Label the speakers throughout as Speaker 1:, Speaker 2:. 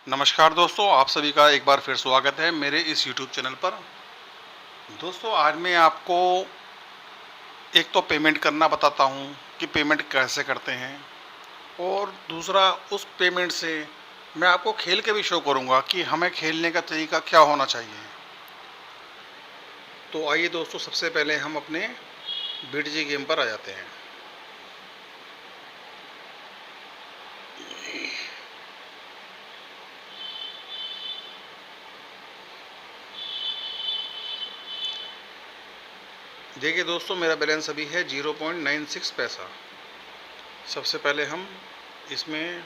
Speaker 1: नमस्कार दोस्तों, आप सभी का एक बार फिर स्वागत है मेरे इस YouTube चैनल पर। दोस्तों, आज मैं आपको एक तो पेमेंट करना बताता हूँ कि पेमेंट कैसे करते हैं, और दूसरा उस पेमेंट से मैं आपको खेल के भी शो करूँगा कि हमें खेलने का तरीका क्या होना चाहिए। तो आइए दोस्तों, सबसे पहले हम अपने BTG गेम पर आ जाते हैं। देखिए दोस्तों, मेरा बैलेंस अभी है 0.96 पैसा। सबसे पहले हम इसमें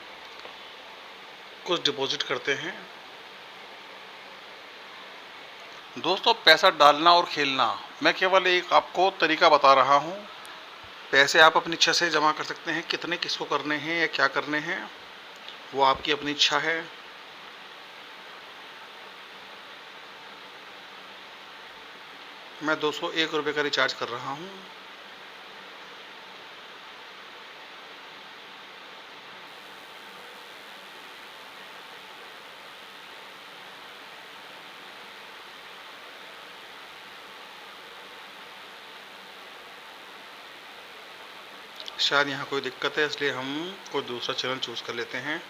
Speaker 1: कुछ डिपॉजिट करते हैं। दोस्तों, पैसा डालना और खेलना, मैं केवल एक आपको तरीका बता रहा हूँ। पैसे आप अपनी इच्छा से जमा कर सकते हैं, कितने किसको करने हैं या क्या करने हैं वो आपकी अपनी इच्छा है। मैं 201 रुपये का रिचार्ज कर रहा हूँ। शायद यहाँ कोई दिक्कत है, इसलिए हम कोई दूसरा चैनल चूज़ कर लेते हैं।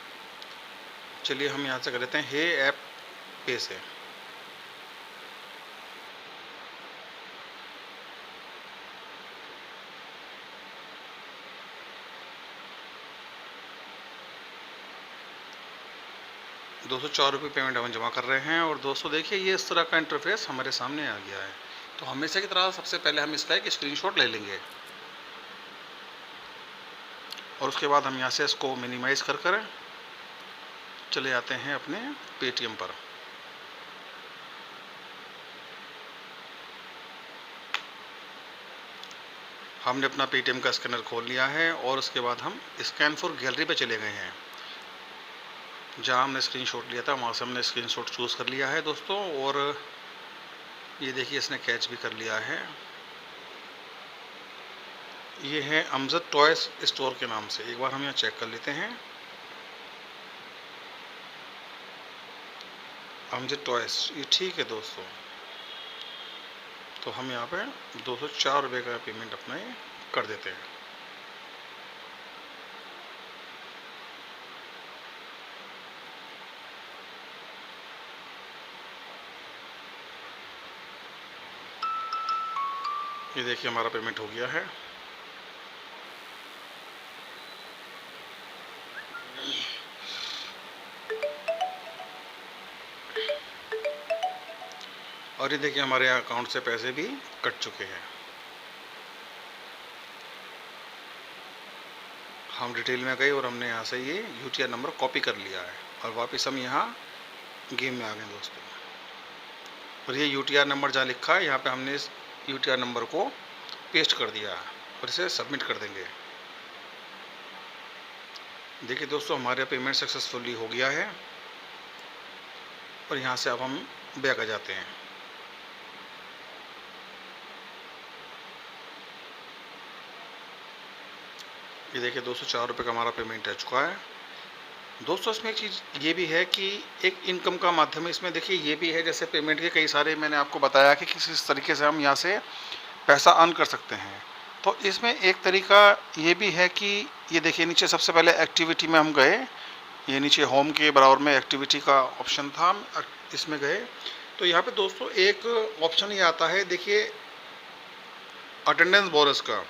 Speaker 1: चलिए हम यहाँ से कर लेते हैं हे ऐप पे से। ₹204 पेमेंट हम जमा कर रहे हैं। और दोस्तों देखिए, ये इस तरह का इंटरफेस हमारे सामने आ गया है। तो हमेशा की तरह सबसे पहले हम इसका एक स्क्रीनशॉट ले लेंगे, और उसके बाद हम यहाँ से इसको मिनिमाइज़ कर कर चले जाते हैं अपने पेटीएम पर। हमने अपना पेटीएम का स्कैनर खोल लिया है, और उसके बाद हम स्कैन फॉर गैलरी पे चले गए हैं। जहाँ हमने स्क्रीनशॉट लिया था वहाँ से हमने स्क्रीनशॉट चूज़ कर लिया है दोस्तों। और ये देखिए, इसने कैच भी कर लिया है। ये है अमजद टॉयस स्टोर के नाम से। एक बार हम यहाँ चेक कर लेते हैं। अमजद टॉयस, ये ठीक है दोस्तों। तो हम यहाँ पे 204 रुपये का पेमेंट अपना ये कर देते हैं। ये देखिए, हमारा पेमेंट हो गया है। और ये देखिए, हमारे अकाउंट से पैसे भी कट चुके हैं। हम डिटेल में गए और हमने यहाँ से ये UTR नंबर कॉपी कर लिया है, और वापस हम यहाँ गेम में आ गए दोस्तों। और ये UTR नंबर जहाँ लिखा है, यहाँ पे हमने इस UTR नंबर को पेस्ट कर दिया है, और इसे सबमिट कर देंगे। देखिए दोस्तों, हमारे पेमेंट सक्सेसफुली हो गया है। और यहाँ से अब हम बैक आ जाते हैं। ये देखिए, 204 रुपये का हमारा पेमेंट आ चुका है दोस्तों। इसमें एक चीज़ ये भी है कि एक इनकम का माध्यम है इसमें। देखिए, ये भी है, जैसे पेमेंट के कई सारे मैंने आपको बताया कि किस तरीके से हम यहाँ से पैसा अर्न कर सकते हैं। तो इसमें एक तरीका ये भी है कि ये देखिए, नीचे सबसे पहले एक्टिविटी में हम गए। ये नीचे होम के बराबर में एक्टिविटी का ऑप्शन था, हम इसमें गए। तो यहाँ पे दोस्तों एक ऑप्शन ये आता है, देखिए, अटेंडेंस बोनस का।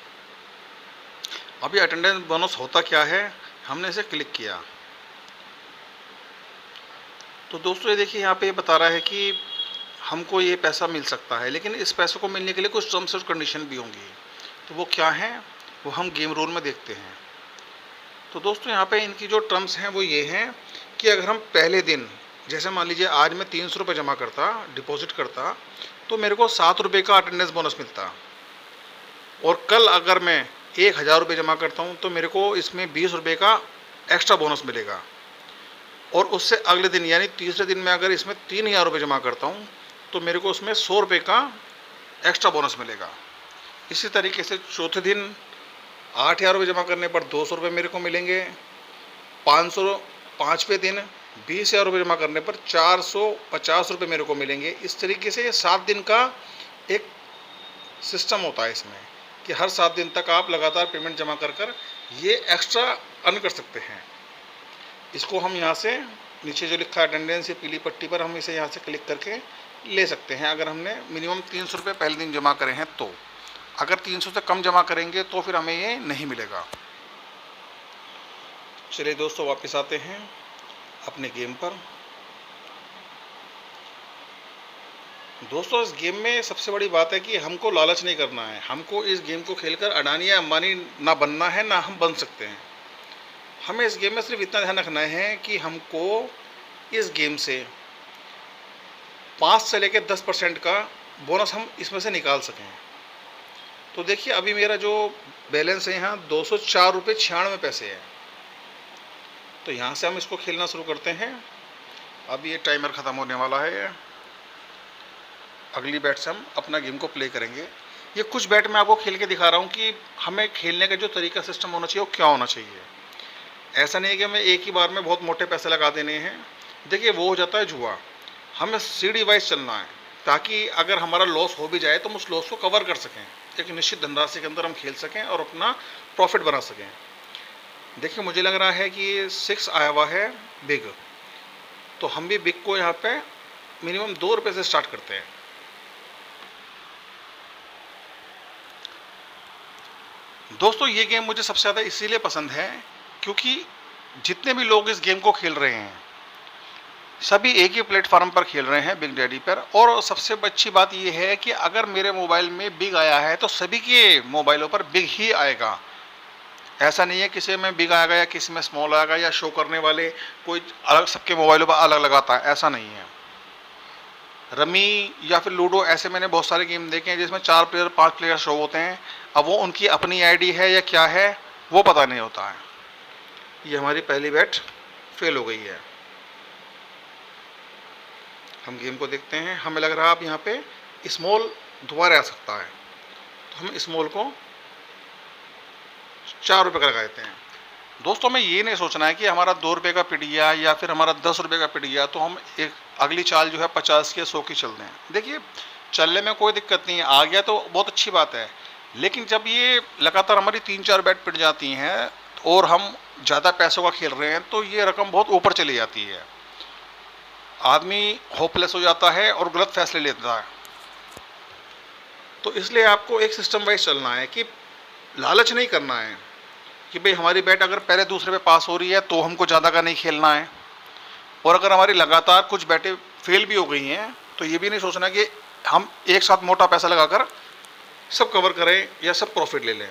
Speaker 1: अभी अटेंडेंस बोनस होता क्या है, हमने इसे क्लिक किया तो दोस्तों ये देखिए, यहाँ पे ये बता रहा है कि हमको ये पैसा मिल सकता है, लेकिन इस पैसे को मिलने के लिए कुछ टर्म्स और कंडीशन भी होंगी। तो वो क्या है, वो हम गेम रूल में देखते हैं। तो दोस्तों यहाँ पे इनकी जो टर्म्स हैं वो ये हैं कि अगर हम पहले दिन, जैसे मान लीजिए आज मैं 300 रुपये जमा करता, डिपॉजिट करता, तो मेरे को 7 रुपये का अटेंडेंस बोनस मिलता। और कल अगर मैं 1000 रुपये जमा करता हूँ तो मेरे को इसमें 20 रुपये का एक्स्ट्रा बोनस मिलेगा। और उससे अगले दिन यानी तीसरे दिन में अगर इसमें 3000 रुपये जमा करता हूँ तो मेरे को उसमें 100 रुपये का एक्स्ट्रा बोनस मिलेगा। इसी तरीके से चौथे दिन 8000 रुपये जमा करने पर 200 रुपये मेरे को मिलेंगे। 505वें दिन 20,000 रुपये जमा करने पर 450 रुपये मेरे को मिलेंगे। इस तरीके से ये 7 दिन का एक सिस्टम होता है इसमें, कि हर 7 दिन तक आप लगातार पेमेंट जमा कर कर ये एक्स्ट्रा अर्न कर सकते हैं। इसको हम यहाँ से नीचे जो लिखा है अटेंडेंस, ये पीली पट्टी पर, हम इसे यहाँ से क्लिक करके ले सकते हैं। अगर हमने मिनिमम 300 रुपये पहले दिन जमा करे हैं तो, अगर 300 से कम जमा करेंगे तो फिर हमें ये नहीं मिलेगा। चलिए दोस्तों, वापस आते हैं अपने गेम पर। दोस्तों, इस गेम में सबसे बड़ी बात है कि हमको लालच नहीं करना है। हमको इस गेम को खेलकर अडानी या अंबानी ना बनना है, ना हम बन सकते हैं। हमें इस गेम में सिर्फ इतना ध्यान रखना है कि हमको इस गेम से 5 से लेकर 10% का बोनस हम इसमें से निकाल सकें। तो देखिए, अभी मेरा जो बैलेंस है यहाँ 204 रुपये 96 पैसे है। तो यहाँ से हम इसको खेलना शुरू करते हैं। अब ये टाइमर ख़त्म होने वाला है। अगली बैट से हम अपना गेम को प्ले करेंगे। ये कुछ बैट मैं आपको खेल के दिखा रहा हूँ कि हमें खेलने का जो तरीका सिस्टम होना चाहिए वो क्या होना चाहिए। ऐसा नहीं है कि हमें एक ही बार में बहुत मोटे पैसे लगा देने हैं। देखिए, वो हो जाता है जुआ। हमें सीढ़ी वाइज चलना है, ताकि अगर हमारा लॉस हो भी जाए तो हम उस लॉस को कवर कर सकें, एक निश्चित धनराशि के अंदर हम खेल सकें और अपना प्रॉफिट बना सकें। देखिए, मुझे लग रहा है कि 6 आया हुआ है बिग, तो हम भी बिग को यहाँ पे मिनिमम 2 रुपये से स्टार्ट करते हैं। दोस्तों, ये गेम मुझे सबसे ज़्यादा इसीलिए पसंद है क्योंकि जितने भी लोग इस गेम को खेल रहे हैं सभी एक ही प्लेटफॉर्म पर खेल रहे हैं, बिग डैडी पर। और सबसे अच्छी बात यह है कि अगर मेरे मोबाइल में बिग आया है तो सभी के मोबाइलों पर बिग ही आएगा। ऐसा नहीं है किसी में बिग आएगा या किसी में स्मॉल आएगा, या शो करने वाले कोई अलग सबके मोबाइलों पर अलग लगाता है, ऐसा नहीं है। रमी या फिर लूडो, ऐसे मैंने बहुत सारे गेम देखे हैं जिसमें 4 प्लेयर 5 प्लेयर शो होते हैं। अब वो उनकी अपनी आईडी है या क्या है वो पता नहीं होता है। ये हमारी पहली बैट फेल हो गई है। हम गेम को देखते हैं। हमें लग रहा है अब यहाँ पे स्मॉल दोबारा आ सकता है, तो हम स्मॉल को 4 रुपये का लगा देते हैं। दोस्तों, हमें ये नहीं सोचना है कि हमारा 2 रुपये का पिट गया या फिर हमारा 10 रुपये का पिट गया तो हम एक अगली चाल जो है 50 की 100 की चल दें। देखिए, चलने में कोई दिक्कत नहीं है, आ गया तो बहुत अच्छी बात है। लेकिन जब ये लगातार हमारी 3-4 बैट पिट जाती हैं और हम ज़्यादा पैसों का खेल रहे हैं तो ये रकम बहुत ऊपर चली जाती है। आदमी होपलेस हो जाता है और गलत फैसले लेता है। तो इसलिए आपको एक सिस्टम वाइज चलना है कि लालच नहीं करना है कि भाई हमारी बैट अगर पहले दूसरे पे पास हो रही है तो हमको ज़्यादा का नहीं खेलना है, और अगर हमारी लगातार कुछ बैटें फेल भी हो गई हैं तो ये भी नहीं सोचना कि हम एक साथ मोटा पैसा लगाकर सब कवर करें या सब प्रॉफिट ले लें।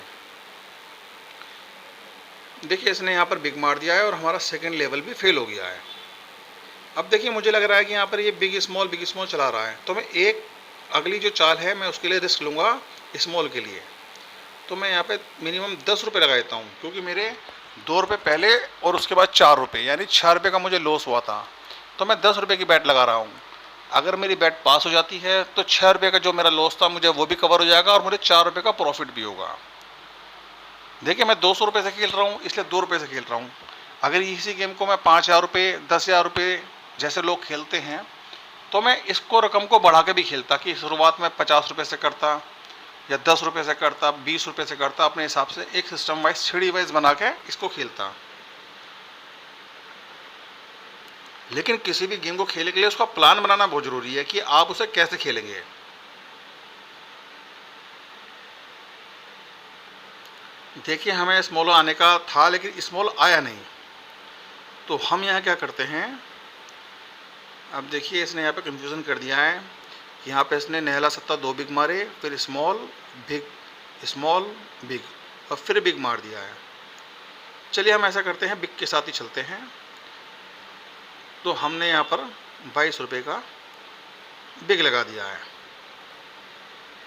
Speaker 1: देखिए, इसने यहाँ पर बिग मार दिया है और हमारा सेकंड लेवल भी फेल हो गया है। अब देखिए, मुझे लग रहा है कि यहाँ पर ये बिग स्मॉल चला रहा है, तो मैं एक अगली जो चाल है मैं उसके लिए रिस्क लूँगा स्मॉल के लिए। तो मैं यहाँ पे मिनिमम 10 रुपये लगा देता हूँ, क्योंकि मेरे 2 रुपये पहले और उसके बाद 4 रुपये यानी 6 रुपये का मुझे लॉस हुआ था। तो मैं 10 रुपये की बैट लगा रहा हूँ। अगर मेरी बैट पास हो जाती है तो 6 रुपये का जो मेरा लॉस था मुझे वो भी कवर हो जाएगा और मुझे 4 रुपये का प्रॉफिट भी होगा। देखिए, मैं 200 रुपये से खेल रहा हूँ, इसलिए 2 रुपये से खेल रहा हूँ। अगर इसी गेम को मैं 5,000 रुपये 10,000 रुपये जैसे लोग खेलते हैं तो मैं इसको रकम को बढ़ा के भी खेलता, कि शुरुआत में 50 रुपये से करता या 10 रुपये से करता, 20 रुपये से करता, अपने हिसाब से एक सिस्टम वाइज सीढ़ी वाइज बना के इसको खेलता। लेकिन किसी भी गेम को खेलने के लिए उसका प्लान बनाना बहुत जरूरी है कि आप उसे कैसे खेलेंगे। देखिए, हमें स्मॉल आने का था लेकिन स्मॉल आया नहीं, तो हम यहाँ क्या करते हैं। अब देखिए, इसने यहाँ पे कंफ्यूजन कर दिया है। यहाँ पे इसने नहला सत्ता 2 बिग मारे, फिर स्मॉल बिग और फिर बिग मार दिया है। चलिए, हम ऐसा करते हैं, बिग के साथ ही चलते हैं। तो हमने यहाँ पर 22 रुपये का बिग लगा दिया है।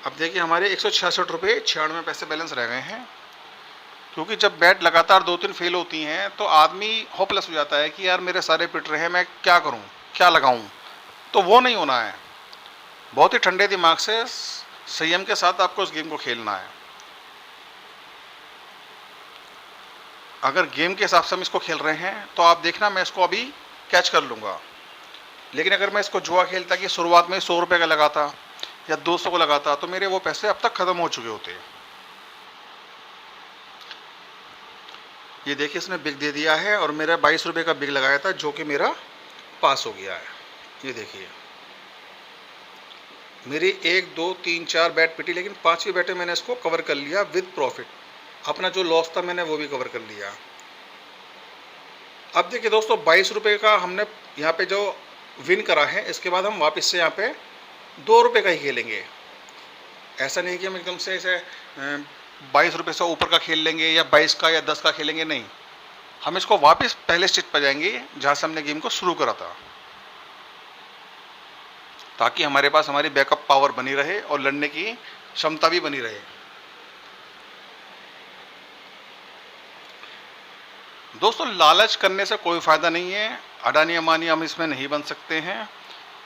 Speaker 1: अब देखिए, हमारे 166 रुपये 96 पैसे बैलेंस रह गए हैं। क्योंकि जब बैट लगातार 2-3 फेल होती हैं तो आदमी होपलेस हो जाता है कि यार मेरे सारे पिट रहे हैं, मैं क्या करूं, क्या लगाऊं। तो वो नहीं होना है। बहुत ही ठंडे दिमाग से संयम के साथ आपको इस गेम को खेलना है। अगर गेम के हिसाब से हम इसको खेल रहे हैं तो आप देखना, मैं इसको अभी कैच कर लूँगा। लेकिन अगर मैं इसको जुआ खेलता कि शुरुआत में 100 रुपये का लगाता या 200 को लगाता तो मेरे वो पैसे अब तक ख़त्म हो चुके होते। ये देखिए इसने बिग दे दिया है और मेरा 22 रुपये का बिग लगाया था जो कि मेरा पास हो गया है। ये देखिए मेरी 1 2 3 4 बैट पिटी, लेकिन 5वीं बैटे मैंने इसको कवर कर लिया विद प्रॉफिट। अपना जो लॉस था मैंने वो भी कवर कर लिया। अब देखिए दोस्तों 22 रुपये का हमने यहाँ पे जो विन करा है, इसके बाद हम वापस से यहाँ पे 2 रुपये का ही खेलेंगे। ऐसा नहीं कि हम एकदम से ऐसे 22 रुपये से ऊपर का खेल लेंगे या 22 का या 10 का खेलेंगे, नहीं। हम इसको वापस पहले स्टेज पर जाएंगे जहाँ से हमने गेम को शुरू करा था, ताकि हमारे पास हमारी बैकअप पावर बनी रहे और लड़ने की क्षमता भी बनी रहे। दोस्तों लालच करने से कोई फ़ायदा नहीं है, अडानी अम्बानी हम इसमें नहीं बन सकते हैं।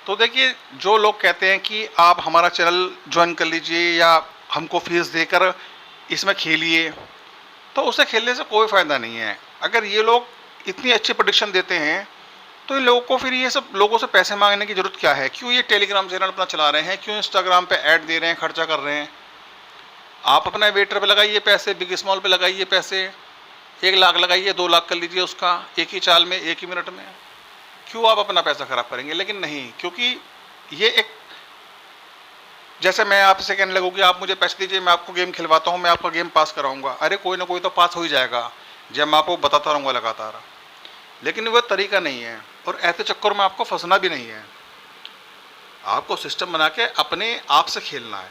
Speaker 1: तो देखिए जो लोग कहते हैं कि आप हमारा चैनल ज्वाइन कर लीजिए या हमको फीस देकर इसमें खेलिए, तो उसे खेलने से कोई फ़ायदा नहीं है। अगर ये लोग इतनी अच्छी प्रेडिक्शन देते हैं तो इन लोगों को फिर ये सब लोगों से पैसे मांगने की ज़रूरत क्या है? क्यों ये टेलीग्राम चैनल अपना चला रहे हैं, क्यों इंस्टाग्राम पे ऐड दे रहे हैं, खर्चा कर रहे हैं? आप अपना वेटर पे लगाइए पैसे, बिग स्मॉल पे लगाइए पैसे, 1 लाख लगाइए, 2 लाख कर लीजिए उसका एक ही चाल में, एक ही मिनट में। क्यों आप अपना पैसा खराब करेंगे? लेकिन नहीं, क्योंकि ये एक, जैसे मैं आपसे कहने लगूँ कि आप मुझे पैसे दीजिए, मैं आपको गेम खिलवाता हूँ, मैं आपका गेम पास कराऊंगा। अरे कोई ना कोई तो पास हो ही जाएगा जब मैं आपको बताता रहूँगा लगातार। लेकिन वह तरीका नहीं है और ऐसे चक्कर में आपको फंसना भी नहीं है। आपको सिस्टम बना के अपने आप से खेलना है।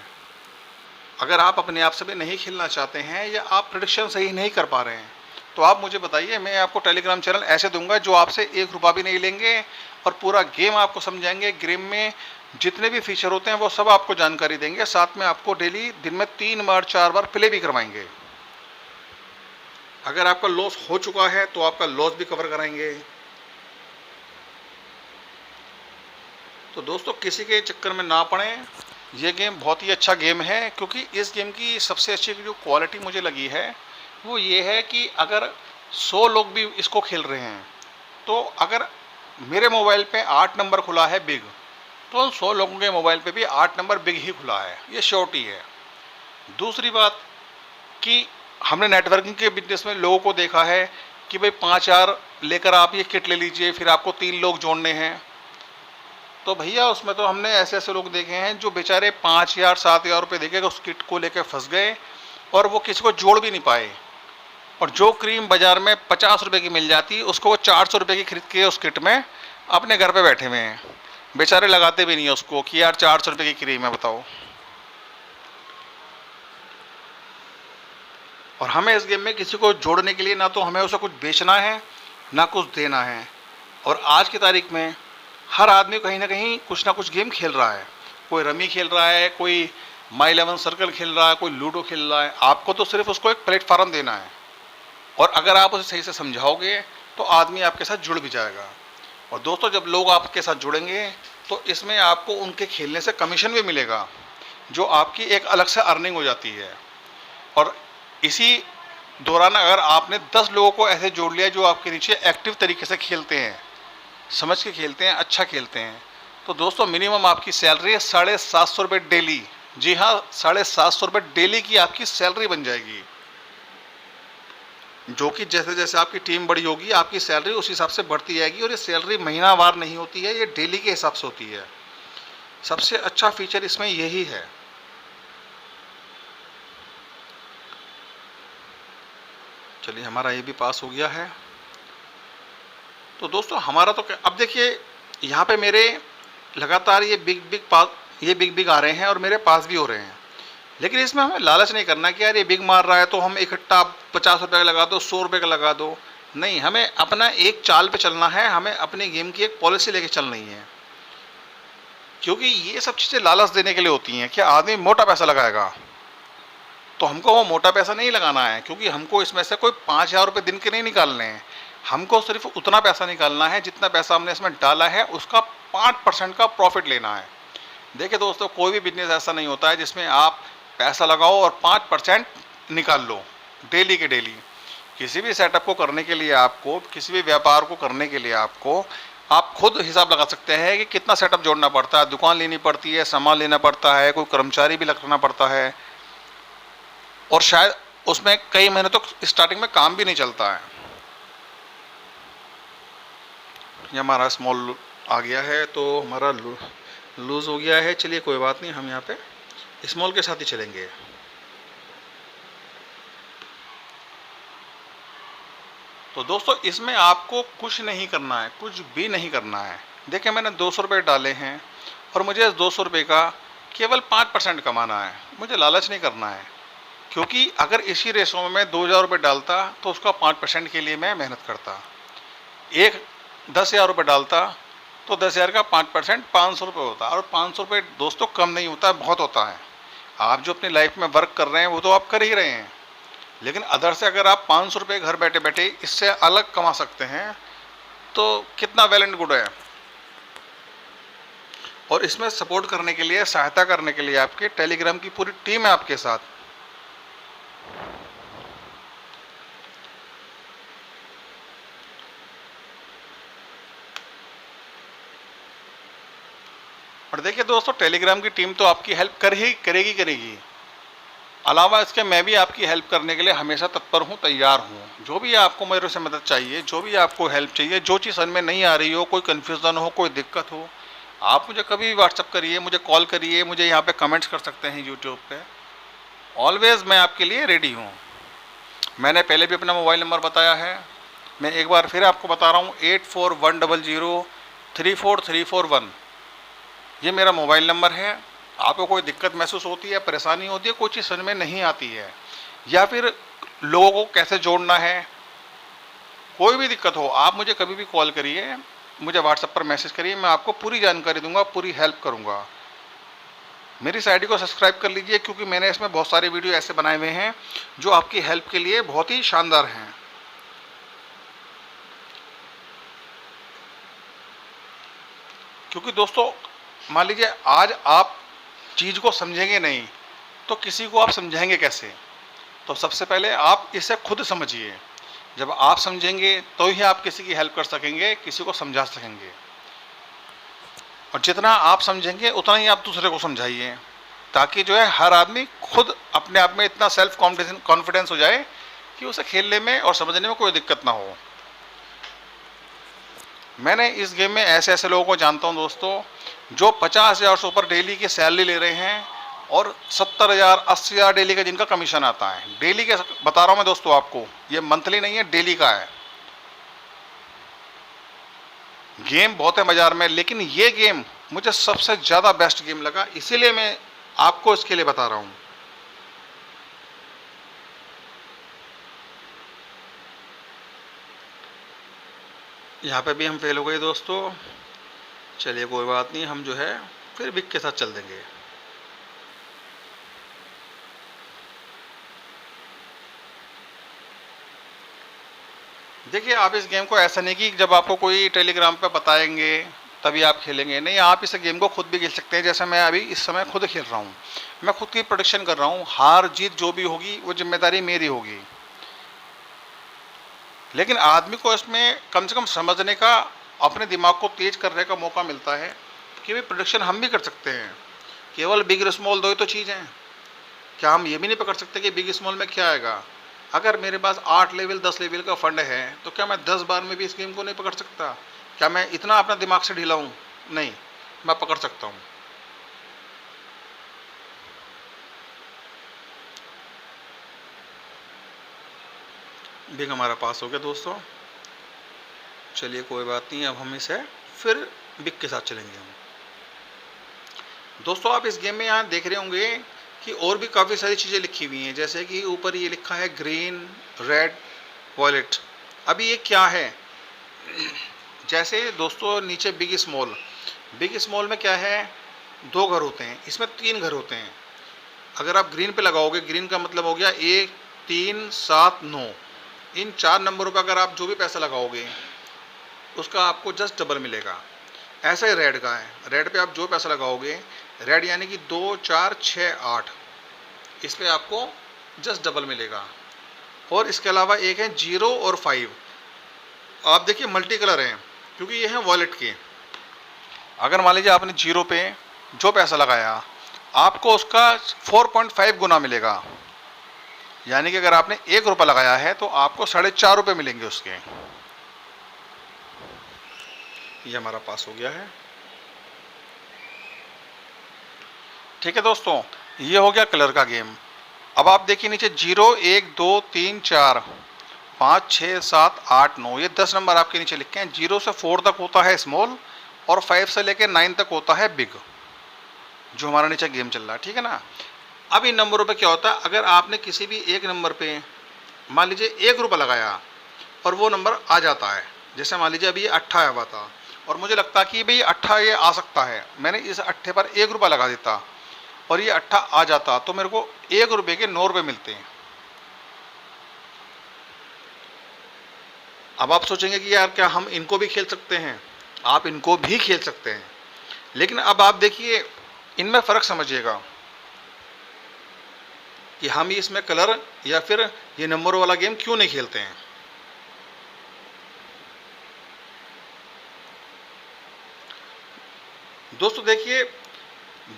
Speaker 1: अगर आप अपने आप से भी नहीं खेलना चाहते हैं या आप प्रेडिक्शन सही नहीं कर पा रहे हैं तो आप मुझे बताइए, मैं आपको टेलीग्राम चैनल ऐसे दूंगा जो आपसे 1 रुपया भी नहीं लेंगे और पूरा गेम आपको समझाएंगे। गेम में जितने भी फीचर होते हैं वो सब आपको जानकारी देंगे, साथ में आपको डेली दिन में 3 बार 4 बार प्ले भी करवाएंगे। अगर आपका लॉस हो चुका है तो आपका लॉस भी कवर कराएंगे। तो दोस्तों किसी के चक्कर में ना पड़ें, ये गेम बहुत ही अच्छा गेम है। क्योंकि इस गेम की सबसे अच्छी जो क्वालिटी मुझे लगी है वो ये है कि अगर 100 लोग भी इसको खेल रहे हैं तो अगर मेरे मोबाइल पे 8 नंबर खुला है बिग, तो उन 100 लोगों के मोबाइल पे भी 8 नंबर बिग ही खुला है, ये श्योरिटी है। दूसरी बात कि हमने नेटवर्किंग के बिजनेस में लोगों को देखा है कि भाई 5,000 लेकर आप ये किट ले लीजिए, फिर आपको 3 लोग जोड़ने हैं। तो भैया उसमें तो हमने ऐसे ऐसे लोग देखे हैं जो बेचारे 5,000 7,000 रुपये देके उस किट को लेकर फंस गए और वो किसी को जोड़ भी नहीं पाए। और जो क्रीम बाज़ार में 50 रुपये की मिल जाती उसको वो 400 रुपये की खरीद के उस किट में अपने घर पे बैठे हुए हैं, बेचारे लगाते भी नहीं है उसको कि यार 400 रुपये की क्रीम है, बताओ। और हमें इस गेम में किसी को जोड़ने के लिए ना तो हमें उसे कुछ बेचना है ना कुछ देना है। और आज की तारीख में हर आदमी कहीं ना कहीं कुछ ना कुछ गेम खेल रहा है। कोई रमी खेल रहा है, कोई माई 11 सर्कल खेल रहा है, कोई लूडो खेल रहा है। आपको तो सिर्फ उसको एक प्लेटफार्म देना है और अगर आप उसे सही से समझाओगे तो आदमी आपके साथ जुड़ भी जाएगा। और दोस्तों जब लोग आपके साथ जुड़ेंगे तो इसमें आपको उनके खेलने से कमीशन भी मिलेगा, जो आपकी एक अलग से अर्निंग हो जाती है। और इसी दौरान अगर आपने 10 लोगों को ऐसे जोड़ लिया जो आपके नीचे एक्टिव तरीके से खेलते हैं, समझ के खेलते हैं, अच्छा खेलते हैं, तो दोस्तों मिनिमम आपकी सैलरी है 750 रुपये डेली। जी हाँ, 750 रुपये डेली की आपकी सैलरी बन जाएगी, जो कि जैसे जैसे आपकी टीम बड़ी होगी आपकी सैलरी उस हिसाब से बढ़ती जाएगी। और ये सैलरी महीनावार नहीं होती है, ये डेली के हिसाब से होती है। सबसे अच्छा फीचर इसमें यही है। चलिए हमारा ये भी पास हो गया है। तो दोस्तों हमारा तो अब देखिए यहाँ पे मेरे लगातार ये बिग बिग आ रहे हैं और मेरे पास भी हो रहे हैं। लेकिन इसमें हमें लालच नहीं करना कि यार ये बिग मार रहा है तो हम इकट्ठा 50 रुपये का लगा दो, 100 रुपये का लगा दो। नहीं, हमें अपना एक चाल पे चलना है, हमें अपनी गेम की एक पॉलिसी लेके चलनी है। क्योंकि ये सब चीज़ें लालच देने के लिए होती हैं कि आदमी मोटा पैसा लगाएगा, तो हमको वो मोटा पैसा नहीं लगाना है। क्योंकि हमको इसमें से कोई 5,000 रुपये दिन के नहीं निकालने हैं, हमको सिर्फ उतना पैसा निकालना है जितना पैसा हमने इसमें डाला है उसका 5% का प्रॉफिट लेना है। देखिए दोस्तों, कोई भी बिजनेस ऐसा नहीं होता है जिसमें आप पैसा लगाओ और 5% निकाल लो डेली के डेली। किसी भी सेटअप को करने के लिए आपको, किसी भी व्यापार को करने के लिए आपको आप खुद हिसाब लगा सकते हैं कि कितना सेटअप जोड़ना पड़ता है, दुकान लेनी पड़ती है, सामान लेना पड़ता है, कोई कर्मचारी भी लगाना पड़ता है, और शायद उसमें कई महीने तक तो स्टार्टिंग में काम भी नहीं चलता है। ये हमारा स्मॉल आ गया है तो हमारा लूज़ हो गया है। चलिए कोई बात नहीं, हम यहाँ पे स्मॉल के साथ ही चलेंगे। तो दोस्तों इसमें आपको कुछ नहीं करना है, कुछ भी नहीं करना है। देखिए मैंने 200 रुपये डाले हैं और मुझे इस 200 रुपये का केवल 5% कमाना है। मुझे लालच नहीं करना है, क्योंकि अगर इसी रेशो में मैं 2000 रुपये डालता तो उसका 5% के लिए मैं मेहनत करता। एक 10,000 रुपये डालता तो 10,000 का 5% 500 रुपये होता, और 500 रुपये दोस्तों कम नहीं होता, बहुत होता है। आप जो अपनी लाइफ में वर्क कर रहे हैं वो तो आप कर ही रहे हैं, लेकिन अदर से अगर आप 500 रुपये घर बैठे बैठे इससे अलग कमा सकते हैं तो कितना वेल एंड गुड है। और इसमें सपोर्ट करने के लिए, सहायता करने के लिए आपके टेलीग्राम की पूरी टीम है आपके साथ। और देखिए दोस्तों, टेलीग्राम की टीम तो आपकी हेल्प करेगी। अलावा इसके मैं भी आपकी हेल्प करने के लिए हमेशा तत्पर हूँ, तैयार हूँ। जो भी आपको मेरे से मदद चाहिए, जो भी आपको हेल्प चाहिए, जो चीज़ समझ में नहीं आ रही हो, कोई कन्फ्यूज़न हो, कोई दिक्कत हो, आप मुझे कभी भी व्हाट्सअप करिए, मुझे कॉल करिए, मुझे यहाँ पे कमेंट्स कर सकते हैं यूट्यूब पे। ऑलवेज़ मैं आपके लिए रेडी हूँ। मैंने पहले भी अपना मोबाइल नंबर बताया है, मैं एक बार फिर आपको बता रहा हूँ, 8410034341। ये मेरा मोबाइल नंबर है। आपको कोई दिक्कत महसूस होती है, परेशानी होती है, कोई चीज़ समझ में नहीं आती है, या फिर लोगों को कैसे जोड़ना है, कोई भी दिक्कत हो, आप मुझे कभी भी कॉल करिए, मुझे व्हाट्सएप पर मैसेज करिए, मैं आपको पूरी जानकारी दूंगा, पूरी हेल्प करूंगा। मेरी इस आईडी को सब्सक्राइब कर लीजिए, क्योंकि मैंने इसमें बहुत सारे वीडियो ऐसे बनाए हुए हैं जो आपकी हेल्प के लिए बहुत ही शानदार हैं। क्योंकि दोस्तों मान लीजिए आज आप चीज़ को समझेंगे नहीं तो किसी को आप समझाएंगे कैसे। तो सबसे पहले आप इसे खुद समझिए। जब आप समझेंगे तो ही आप किसी की हेल्प कर सकेंगे, किसी को समझा सकेंगे। और जितना आप समझेंगे उतना ही आप दूसरे को समझाइए, ताकि जो है हर आदमी खुद अपने आप में इतना सेल्फ कॉन्फिडेंस हो जाए कि उसे खेलने में और समझने में कोई दिक्कत ना हो। मैंने इस गेम में ऐसे ऐसे लोगों को जानता हूं दोस्तों, जो 50,000 से ऊपर डेली की सैलरी ले रहे हैं, और 70,000 80,000 डेली का जिनका कमीशन आता है। डेली के बता रहा हूं मैं दोस्तों आपको, ये मंथली नहीं है, डेली का है। गेम बहुत है बाजार में, लेकिन ये गेम मुझे सबसे ज़्यादा बेस्ट गेम लगा, इसीलिए मैं आपको इसके लिए बता रहा हूँ। यहाँ पे भी हम फेल हो गए दोस्तों। चलिए कोई बात नहीं, हम जो है फिर बिग के साथ चल देंगे। देखिए आप इस गेम को ऐसा नहीं कि जब आपको कोई टेलीग्राम पे बताएंगे तभी आप खेलेंगे, नहीं, आप इस गेम को खुद भी खेल सकते हैं। जैसे मैं अभी इस समय खुद खेल रहा हूँ, मैं खुद की प्रोडिक्शन कर रहा हूँ। हार जीत जो भी होगी वो जिम्मेदारी मेरी होगी, लेकिन आदमी को इसमें कम से कम समझने का, अपने दिमाग को तेज करने का मौका मिलता है कि भाई प्रोडिक्शन हम भी कर सकते हैं। केवल बिग और स्मॉल दो ही तो चीज़ हैं। क्या हम ये भी नहीं पकड़ सकते कि बिग स्मॉल में क्या आएगा? अगर मेरे पास 8 लेवल 10 लेवल का फंड है तो क्या मैं 10 बार में भी इस गेम को नहीं पकड़ सकता? क्या मैं इतना अपना दिमाग से ढीला हूँ? नहीं, मैं पकड़ सकता हूँ। बिग हमारा पास हो गया दोस्तों। चलिए कोई बात नहीं, अब हम इसे फिर बिग के साथ चलेंगे हम। दोस्तों आप इस गेम में यहाँ देख रहे होंगे कि और भी काफ़ी सारी चीज़ें लिखी हुई हैं, जैसे कि ऊपर ये लिखा है ग्रीन, रेड, वॉयलेट। अभी ये क्या है? जैसे दोस्तों नीचे बिग स्मॉल, बिग स्मॉल में क्या है, 2 घर होते हैं, इसमें 3 घर होते हैं। अगर आप ग्रीन पे लगाओगे, ग्रीन का मतलब हो गया 1 3 7 9, इन 4 नंबरों पर अगर आप जो भी पैसा लगाओगे उसका आपको जस्ट डबल मिलेगा। ऐसा ही रेड का है, रेड पे आप जो पैसा लगाओगे, रेड यानी कि 2 4 6 8, इस पे आपको जस्ट डबल मिलेगा। और इसके अलावा एक है 0 और 5। आप देखिए मल्टी कलर हैं, क्योंकि ये है वॉलेट के। अगर मान लीजिए आपने 0 पे जो पैसा लगाया, आपको उसका 4.5 गुना मिलेगा। यानी कि अगर आपने 1 रुपया लगाया है तो आपको 4.5 रुपये मिलेंगे उसके। ये हमारा पास हो गया है। ठीक है दोस्तों, ये हो गया कलर का गेम। अब आप देखिए नीचे 0, 1, 2, 3, 4, 5, 6, 7, 8, 9, ये 10 नंबर आपके नीचे लिखे हैं। 0 से 4 तक होता है स्मॉल और 5 से लेकर 9 तक होता है बिग, जो हमारा नीचे गेम चल रहा है। ठीक है ना। अब इन नंबरों पे क्या होता है, अगर आपने किसी भी एक नंबर पे मान लीजिए 1 रुपया लगाया और वो नंबर आ जाता है, जैसे मान लीजिए अभी ये 8 आया हुआ था और मुझे लगता कि भाई 8 ये आ सकता है, मैंने इस 8 पर 1 रुपया लगा देता और ये 8 आ जाता, तो मेरे को 1 रुपये के 9 रुपये मिलते हैं। अब आप सोचेंगे कि यार क्या हम इनको भी खेल सकते हैं? आप इनको भी खेल सकते हैं, लेकिन अब आप देखिए इनमें फ़र्क समझिएगा कि हम इसमें कलर या फिर ये नंबर वाला गेम क्यों नहीं खेलते हैं। दोस्तों देखिए,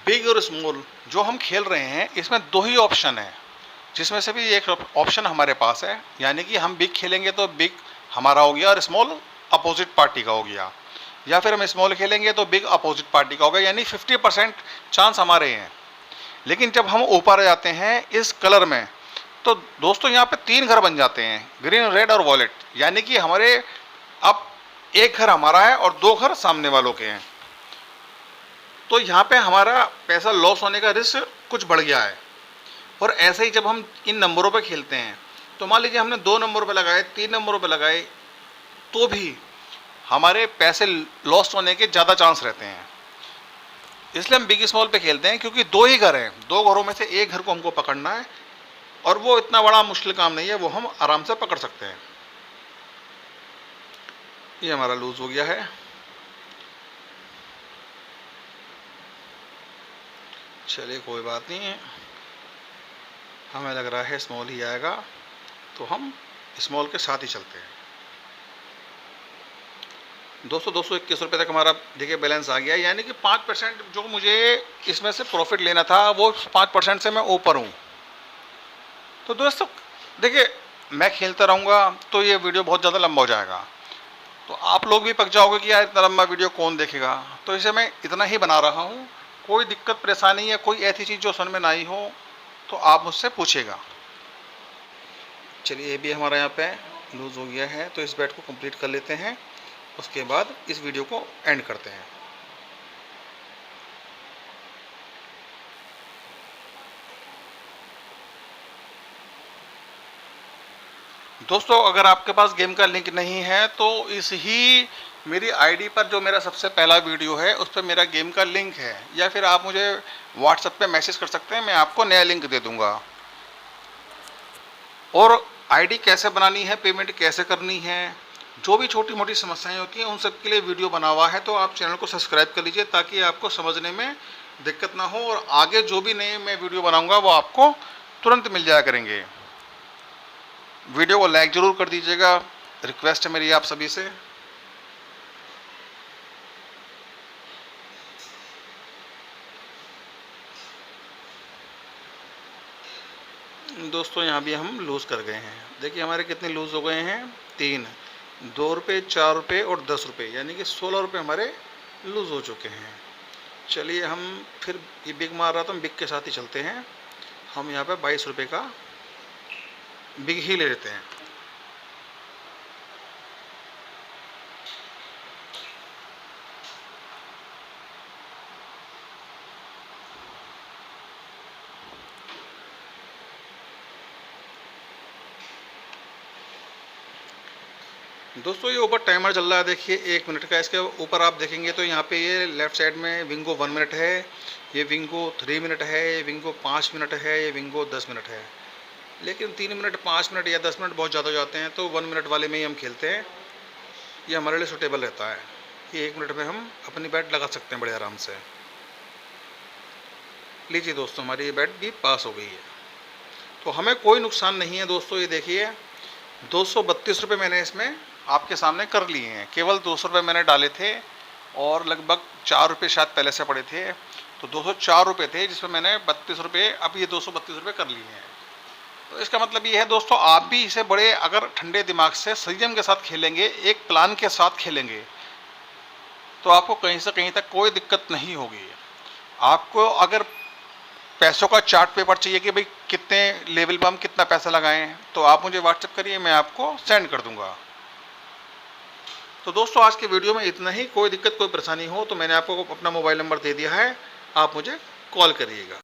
Speaker 1: बिग और स्मॉल जो हम खेल रहे हैं इसमें 2 ही ऑप्शन है, जिसमें से भी एक ऑप्शन हमारे पास है। यानी कि हम बिग खेलेंगे तो बिग हमारा हो गया और स्मॉल अपोजिट पार्टी का हो गया, या फिर हम स्मॉल खेलेंगे तो बिग अपोजिट पार्टी का होगा। यानी 50% चांस हमारे हैं। लेकिन जब हम ऊपर जाते हैं इस कलर में, तो दोस्तों यहाँ पे 3 घर बन जाते हैं, ग्रीन, रेड और वॉलेट। यानी कि हमारे अब एक घर हमारा है और 2 घर सामने वालों के हैं। तो यहाँ पे हमारा पैसा लॉस होने का रिस्क कुछ बढ़ गया है। और ऐसे ही जब हम इन नंबरों पे खेलते हैं, तो मान लीजिए हमने 2 नंबरों पे लगाए, 3 नंबरों पे लगाए, तो भी हमारे पैसे लॉस होने के ज़्यादा चांस रहते हैं। इसलिए हम बिग स्मॉल पे खेलते हैं, क्योंकि 2 ही घर हैं, 2 घरों में से एक घर को हमको पकड़ना है और वो इतना बड़ा मुश्किल काम नहीं है, वो हम आराम से पकड़ सकते हैं। ये हमारा लूज हो गया है। चलिए कोई बात नहीं है, हमें लग रहा है स्मॉल ही आएगा, तो हम स्मॉल के साथ ही चलते हैं। दोस्तों 221 रुपये तक हमारा देखिए बैलेंस आ गया। यानी कि 5% जो मुझे इसमें से प्रॉफिट लेना था, वो 5% से मैं ऊपर हूँ। तो दोस्तों देखिए, मैं खेलता रहूँगा तो ये वीडियो बहुत ज़्यादा लंबा हो जाएगा, तो आप लोग भी पक जाओगे कि यार इतना लंबा वीडियो कौन देखेगा। तो इसे मैं इतना ही बना रहा हूँ। कोई दिक्कत परेशानी या कोई ऐसी चीज़ जो समझ में ना आई हो तो आप मुझसे पूछिएगा। चलिए, ये भी हमारा यहाँ पे लूज़ हो गया है, तो इस बैट को कंप्लीट कर लेते हैं, उसके बाद इस वीडियो को एंड करते हैं। दोस्तों अगर आपके पास गेम का लिंक नहीं है तो इस ही मेरी आईडी पर जो मेरा सबसे पहला वीडियो है उस पर मेरा गेम का लिंक है, या फिर आप मुझे व्हाट्सएप पे मैसेज कर सकते हैं, मैं आपको नया लिंक दे दूंगा। और आईडी कैसे बनानी है, पेमेंट कैसे करनी है, जो भी छोटी मोटी समस्याएं होती हैं उन सब के लिए वीडियो बना हुआ है। तो आप चैनल को सब्सक्राइब कर लीजिए ताकि आपको समझने में दिक्कत ना हो, और आगे जो भी नए मैं वीडियो बनाऊंगा वो आपको तुरंत मिल जाया करेंगे। वीडियो को लाइक ज़रूर कर दीजिएगा, रिक्वेस्ट है मेरी आप सभी से। दोस्तों यहाँ भी हम लूज़ कर गए हैं। देखिए हमारे कितने लूज़ हो गए हैं, 3, 2 रुपये, 4 रुपये और 10 रुपये, यानी कि 16 रुपये हमारे लूज़ हो चुके हैं। चलिए हम फिर, ये बिग मार रहा था, हम बिग के साथ ही चलते हैं। हम यहाँ पे 22 रुपये का बिग ही ले लेते हैं। दोस्तों ये ऊपर टाइमर चल रहा है, देखिए 1 मिनट का। इसके ऊपर आप देखेंगे तो यहाँ पे ये लेफ्ट साइड में विंगो 1 मिनट है, ये विंगो 3 मिनट है, ये विंगो 5 मिनट है, ये विंगो 10 मिनट है। लेकिन 3 मिनट, 5 मिनट या 10 मिनट बहुत ज़्यादा हो जाते हैं, तो 1 मिनट वाले में ही हम खेलते हैं। ये हमारे लिए सूटेबल रहता है कि 1 मिनट में हम अपनी बैट लगा सकते हैं बड़े आराम से। लीजिए दोस्तों, हमारी ये बैट भी पास हो गई है, तो हमें कोई नुकसान नहीं है। दोस्तों ये देखिए 232 ₹32 मैंने इसमें आपके सामने कर लिए हैं। केवल ₹200 मैंने डाले थे और लगभग ₹4 शायद पहले से पड़े थे, तो ₹204 थे जिसमें मैंने ₹32, अब ये ₹232 कर लिए हैं। तो इसका मतलब ये है दोस्तों, आप भी इसे बड़े अगर ठंडे दिमाग से संयम के साथ खेलेंगे, एक प्लान के साथ खेलेंगे, तो आपको कहीं से कहीं तक कोई दिक्कत नहीं होगी। आपको अगर पैसों का चार्ट पेपर चाहिए कि भाई कितने लेवल पर हम कितना पैसा लगाएं, तो आप मुझे व्हाट्सएप करिए, मैं आपको सेंड कर दूंगा। तो दोस्तों आज के वीडियो में इतना ही। कोई दिक्कत कोई परेशानी हो तो मैंने आपको अपना मोबाइल नंबर दे दिया है, आप मुझे कॉल करिएगा।